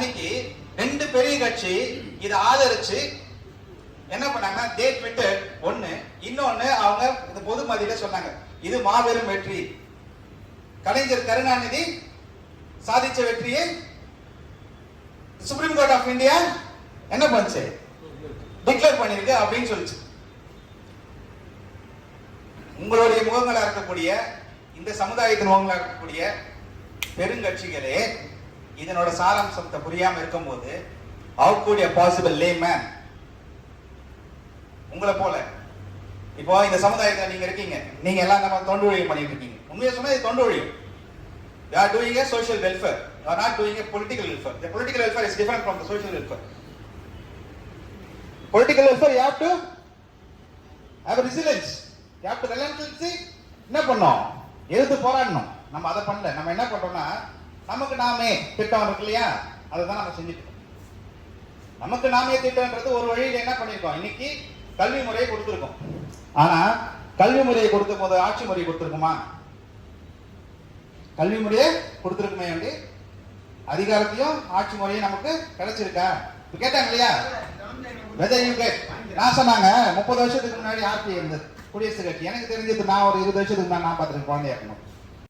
அன்னைக்கு ரெண்டு பெரிய கட்சி இதை ஆதரிச்சு என்ன பண்ணாங்கன்னா டேட் விட்டு ஒண்ணு, இன்னொன்னு அவங்க இந்த பொது மதியில சொன்னாங்க இது மாபெரும் வெற்றி, கலைஞர் கருணாநிதி சாதிச்ச வெற்றியை சுப்ரீம் கோர்ட் ஆஃப் இந்தியா என்ன பண்ணுச்சு, டிக்ளேர் பண்ணிருக்கு அப்படின்னு சொல்லிச்சு. உங்களுடைய முகங்களா இருக்கக்கூடிய இந்த சமுதாயத்தின் முகங்களா இருக்கக்கூடிய பெருங்கட்சிகளே இதனோட சாராம்சத்தை புரியாம இருக்கும்போது how could a possible layman உங்களை போல இப்போ இந்த சமுதாயத்தில் நீங்க இருக்கீங்க, நீங்க எல்லாம் நம்ம தொண்டு ஊழியம் பண்ணிட்டு இருக்கீங்க. உண்மையை சொன்னா இது தொண்டு ஊழியம். You are doing a social welfare. You are not doing a political welfare. The political welfare is different from the social welfare. Political welfare you have to have resilience. You have to relentlessly என்ன பண்ணோம், எதிர்த்து போராடணும். நம்ம அதை பண்ணல. நம்ம என்ன பண்றோம்னா நமக்கு நாமே திட்டம் இருக்கு இல்லையா, அதுதான் நம்ம செஞ்சுட்டு இருக்கோம். நமக்கு நாமே திட்டம்ன்றது ஒரு வழியில என்ன பண்ணிருக்கோம், இன்னைக்கு கல்வி முறையை கொடுத்துருக்கோம். ஆனா கல்வி முறையை கொடுத்த போது ஆட்சி முறையை கொடுத்துருக்குமா? கல்வி முறையை கொடுத்துருக்குமே வேண்டி அதிகாரத்தையும் ஆட்சி முறையும் நமக்கு கிடைச்சிருக்கா? கேட்டாங்க இல்லையா, நான் சொன்னாங்க 30 வருஷத்துக்கு முன்னாடி ஆட்சி இருந்தது குடியரசு கட்சி. எனக்கு தெரிஞ்சது நான் ஒரு 20 வருஷத்துக்கு முன்னாடி நான் பார்த்துருக்கேன் குழந்தையா இருக்கணும்.